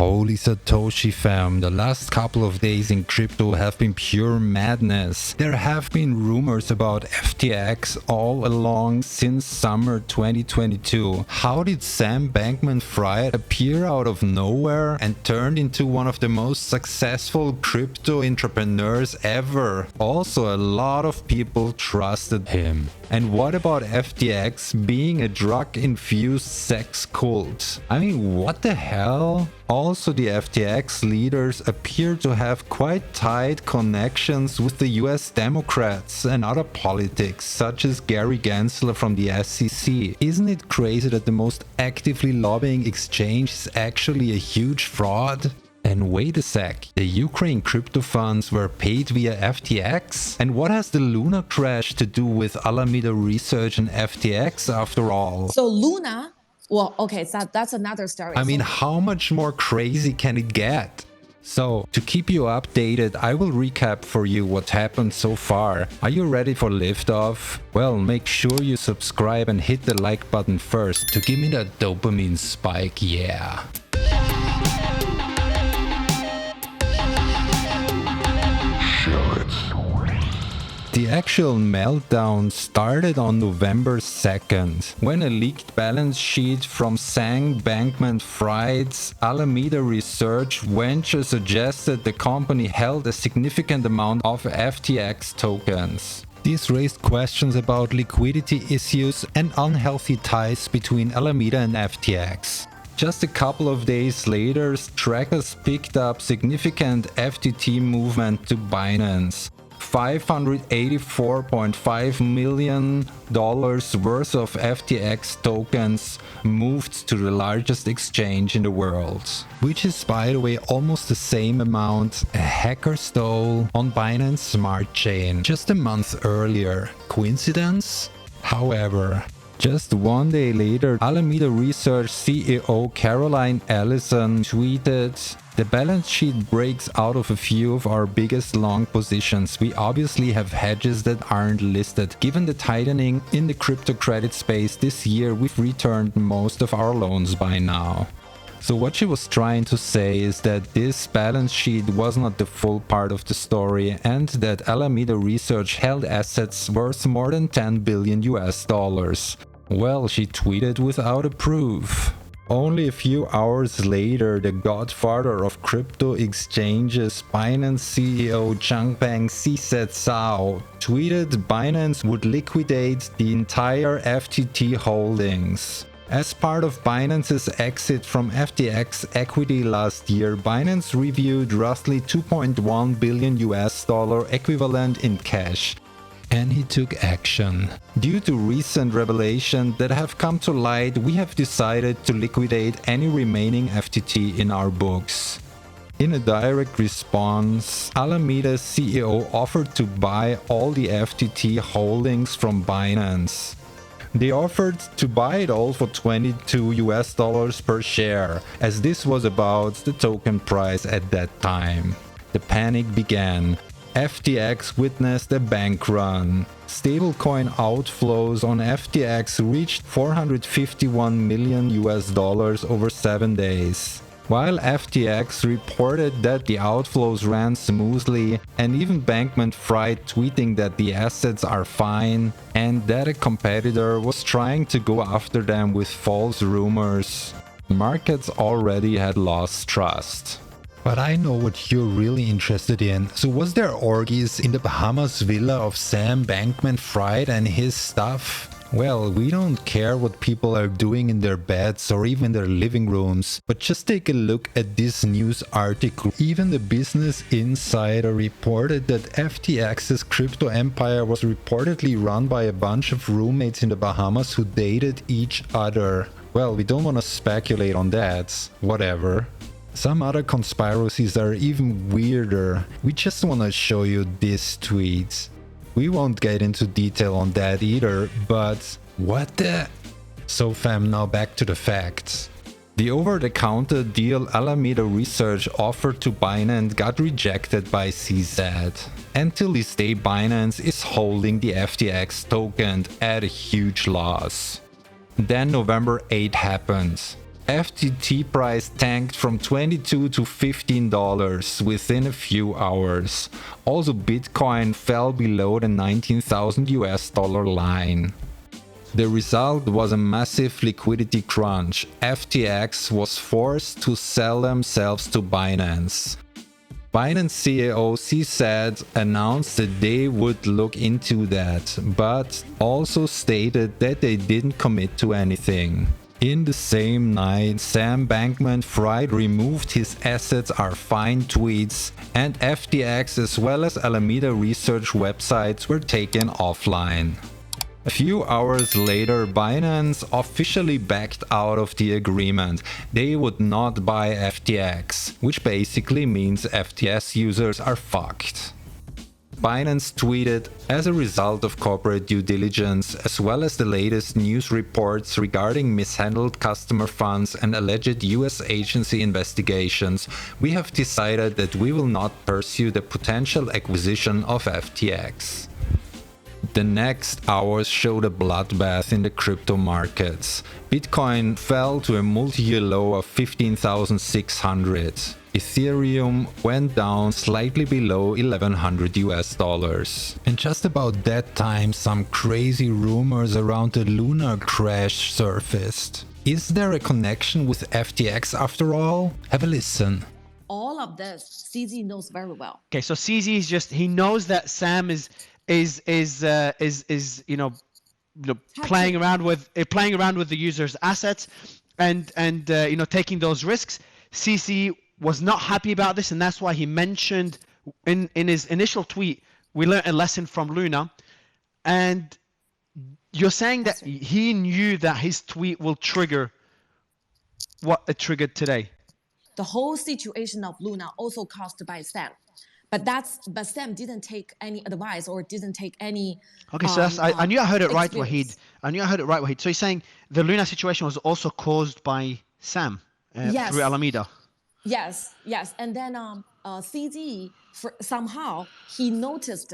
Holy Satoshi fam, the last couple of days in crypto have been pure madness. There have been rumors about FTX all along since summer 2022. How did Sam Bankman-Fried appear out of nowhere and turned into one of the most successful crypto entrepreneurs ever? Also, a lot of people trusted him. And what about FTX being a drug-infused sex cult? I mean, what the hell? Also, the FTX leaders appear to have quite tight connections with the US Democrats and other politics, such as Gary Gensler from the SEC. Isn't it crazy that the most actively lobbying exchange is actually a huge fraud? And wait a sec, the Ukraine crypto funds were paid via FTX? And what has the Luna crash to do with Alameda Research and FTX after all? So Luna, well, okay, so that's another story. I mean, how much more crazy can it get? So, to keep you updated, I will recap for you what happened so far. Are you ready for liftoff? Well, make sure you subscribe and hit the like button first to give me that dopamine spike, yeah. The actual meltdown started on November 2nd, when a leaked balance sheet from Sam Bankman-Fried's Alameda Research venture suggested the company held a significant amount of FTX tokens. This raised questions about liquidity issues and unhealthy ties between Alameda and FTX. Just a couple of days later, trackers picked up significant FTT movement to Binance. $584.5 million worth of FTX tokens moved to the largest exchange in the world. Which is, by the way, almost the same amount a hacker stole on Binance Smart Chain just a month earlier. Coincidence? However, just one day later, Alameda Research CEO Caroline Ellison tweeted, "The balance sheet breaks out of a few of our biggest long positions. We obviously have hedges that aren't listed. Given the tightening in the crypto credit space this year, we've returned most of our loans by now." So what she was trying to say is that this balance sheet was not the full part of the story and that Alameda Research held assets worth more than $10 billion US. Well, she tweeted without a proof. Only a few hours later, the godfather of crypto exchanges, Binance CEO Changpeng Zhao, tweeted Binance would liquidate the entire FTT holdings. As part of Binance's exit from FTX equity last year, Binance reviewed roughly $2.1 billion US equivalent in cash. And he took action. Due to recent revelations that have come to light, we have decided to liquidate any remaining FTT in our books. In a direct response, Alameda's CEO offered to buy all the FTT holdings from Binance. They offered to buy it all for $22 US per share, as this was about the token price at that time. The panic began. FTX witnessed a bank run. Stablecoin outflows on FTX reached $451 million US over 7 days. While FTX reported that the outflows ran smoothly, and even Bankman-Fried tweeting that the assets are fine and that a competitor was trying to go after them with false rumors, markets already had lost trust. But I know what you're really interested in. So was there orgies in the Bahamas villa of Sam Bankman-Fried and his stuff? Well, we don't care what people are doing in their beds or even their living rooms, but just take a look at this news article. Even the Business Insider reported that FTX's crypto empire was reportedly run by a bunch of roommates in the Bahamas who dated each other. Well, we don't want to speculate on that. Whatever. Some other conspiracies are even weirder. We just want to show you this tweet. We won't get into detail on that either, but what the... So fam, now back to the facts. The over-the-counter deal Alameda Research offered to Binance got rejected by CZ. Until this day, Binance is holding the FTX token at a huge loss. Then November 8 happened. FTT price tanked from $22 to $15 within a few hours. Also, Bitcoin fell below the 19,000 US dollar line. The result was a massive liquidity crunch. FTX was forced to sell themselves to Binance. Binance CEO CZ announced that they would look into that, but also stated that they didn't commit to anything. In the same night, Sam Bankman-Fried removed his assets are fine tweets, and FTX as well as Alameda research websites were taken offline. A few hours later, Binance officially backed out of the agreement. They would not buy FTX, which basically means FTS users are fucked. Binance tweeted, as a result of corporate due diligence, as well as the latest news reports regarding mishandled customer funds and alleged US agency investigations, we have decided that we will not pursue the potential acquisition of FTX. The next hours showed a bloodbath in the crypto markets. Bitcoin fell to a multi-year low of 15,600. Ethereum went down slightly below $1,100 US. And just about that time, some crazy rumors around the lunar crash surfaced. Is there a connection with FTX after all? Have a listen. All of this, CZ knows very well. Okay, so CZ is just, he knows that Sam is playing around with the user's assets and taking those risks. CZ was not happy about this, and that's why he mentioned in his initial tweet, we learned a lesson from Luna. And you're saying that he knew that his tweet will trigger what it triggered today. The whole situation of Luna also caused by Sam. But Sam didn't take any advice or didn't take any. Okay, so I knew I heard it right, experience. Wahid. I knew I heard it right, Wahid. So you're saying the Luna situation was also caused by Sam through Alameda. Yes. And then CZ somehow he noticed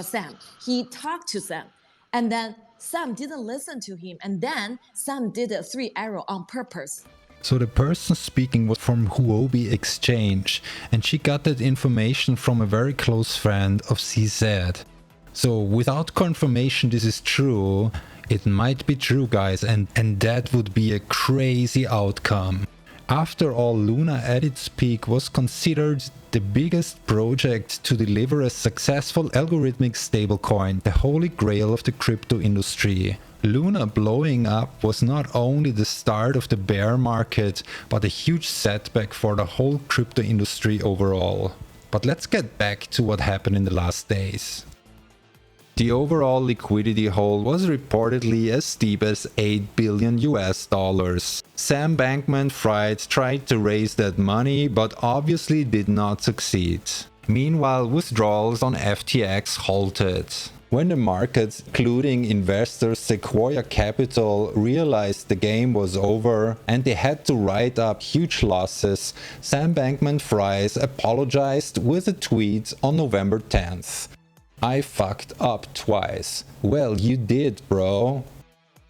Sam. He talked to Sam, and then Sam didn't listen to him, and then Sam did a 3-arrow on purpose. So the person speaking was from Huobi Exchange, and she got that information from a very close friend of CZ. So without confirmation this is true, it might be true, guys, and that would be a crazy outcome. After all, Luna at its peak was considered the biggest project to deliver a successful algorithmic stablecoin, the holy grail of the crypto industry. Luna blowing up was not only the start of the bear market, but a huge setback for the whole crypto industry overall. But let's get back to what happened in the last days. The overall liquidity hole was reportedly as steep as $8 billion US. Sam Bankman-Fried tried to raise that money, but obviously did not succeed. Meanwhile, withdrawals on FTX halted. When the markets, including investors Sequoia Capital, realized the game was over and they had to write up huge losses, Sam Bankman-Fried apologized with a tweet on November 10th. I fucked up twice. Well, you did, bro.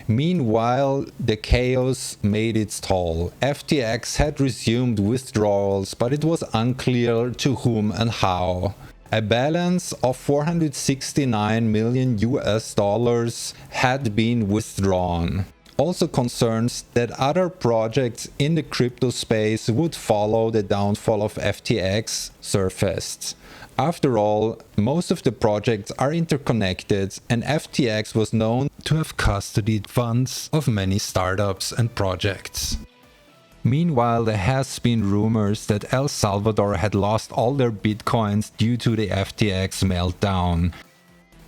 Meanwhile, the chaos made its toll. FTX had resumed withdrawals, but it was unclear to whom and how. A balance of $469 million US had been withdrawn. Also concerns that other projects in the crypto space would follow the downfall of FTX surfaced. After all, most of the projects are interconnected, and FTX was known to have custodied funds of many startups and projects. Meanwhile, there has been rumors that El Salvador had lost all their bitcoins due to the FTX meltdown.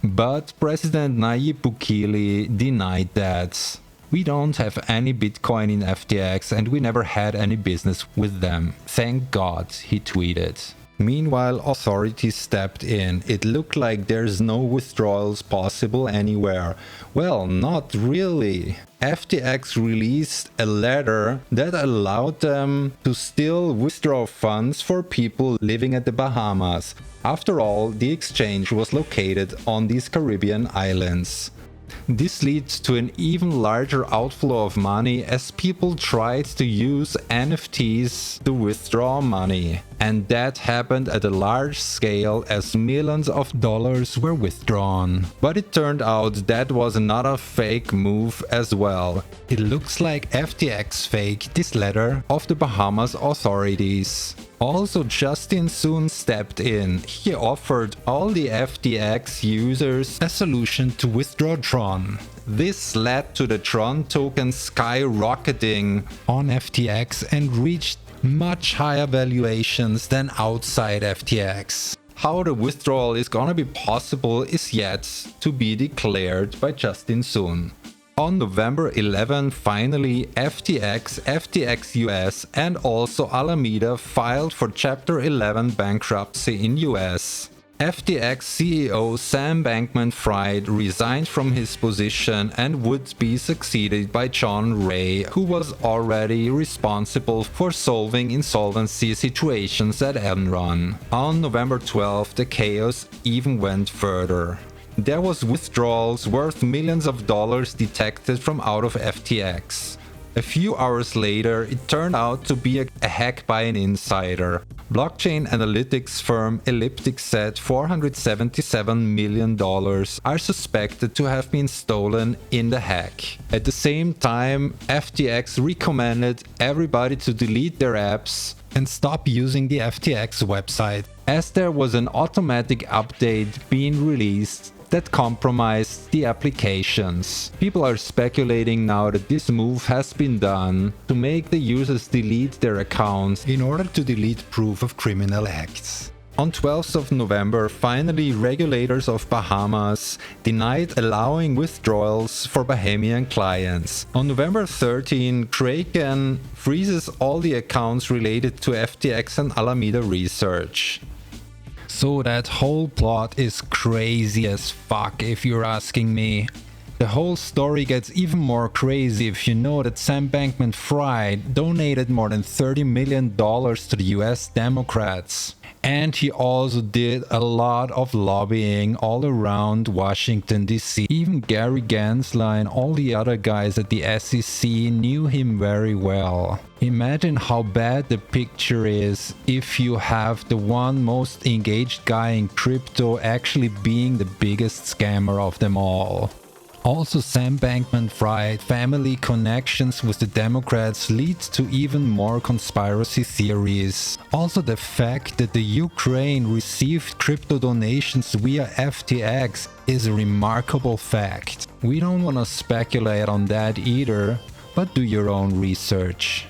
But President Nayib Bukele denied that. We don't have any bitcoin in FTX and we never had any business with them. Thank God, he tweeted. Meanwhile, authorities stepped in. It looked like there's no withdrawals possible anywhere. Well, not really. FTX released a letter that allowed them to still withdraw funds for people living at the Bahamas. After all, the exchange was located on these Caribbean islands. This leads to an even larger outflow of money as people tried to use NFTs to withdraw money. And that happened at a large scale as millions of dollars were withdrawn. But it turned out that was another fake move as well. It looks like FTX faked this letter of the Bahamas authorities. Also, Justin soon stepped in. He offered all the FTX users a solution to withdraw Tron. This led to the Tron token skyrocketing on FTX and reached much higher valuations than outside FTX. How the withdrawal is gonna be possible is yet to be declared by Justin soon. On November 11, finally, FTX, FTX US and also Alameda filed for Chapter 11 bankruptcy in US. FTX CEO Sam Bankman-Fried resigned from his position and would be succeeded by John Ray, who was already responsible for solving insolvency situations at Enron. On November 12, the chaos even went further. There was withdrawals worth millions of dollars detected from out of FTX. A few hours later, it turned out to be a hack by an insider. Blockchain analytics firm Elliptic said $477 million are suspected to have been stolen in the hack. At the same time, FTX recommended everybody to delete their apps and stop using the FTX website, as there was an automatic update being released that compromised the applications. People are speculating now that this move has been done to make the users delete their accounts in order to delete proof of criminal acts. On 12th of November, finally regulators of Bahamas denied allowing withdrawals for Bahamian clients. On November 13, Kraken freezes all the accounts related to FTX and Alameda research. So that whole plot is crazy as fuck if you're asking me. The whole story gets even more crazy if you know that Sam Bankman-Fried donated more than $30 million to the US Democrats. And he also did a lot of lobbying all around Washington DC. Even Gary Gensler and all the other guys at the SEC knew him very well. Imagine how bad the picture is if you have the one most engaged guy in crypto actually being the biggest scammer of them all. Also, Sam Bankman-Fried family connections with the Democrats leads to even more conspiracy theories. Also, the fact that the Ukraine received crypto donations via FTX is a remarkable fact. We don't want to speculate on that either, but do your own research.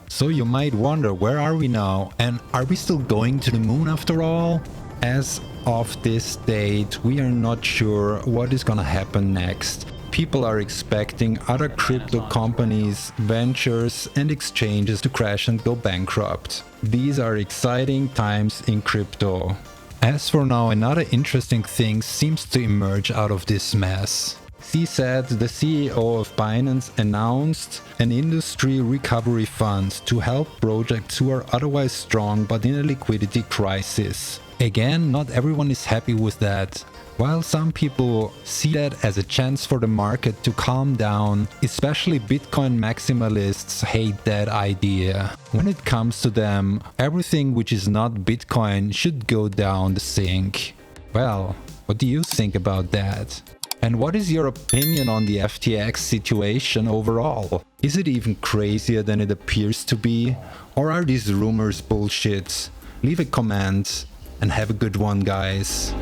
So you might wonder, where are we now? And are we still going to the moon after all? As of this date, we are not sure what is gonna happen next. People are expecting other crypto companies, ventures and exchanges to crash and go bankrupt. These are exciting times in crypto. As for now, another interesting thing seems to emerge out of this mess. CZ, the CEO of Binance, announced an industry recovery fund to help projects who are otherwise strong but in a liquidity crisis. Again, not everyone is happy with that. While some people see that as a chance for the market to calm down, especially Bitcoin maximalists hate that idea. When it comes to them, everything which is not Bitcoin should go down the sink. Well, what do you think about that? And what is your opinion on the FTX situation overall? Is it even crazier than it appears to be? Or are these rumors bullshit? Leave a comment and have a good one, guys.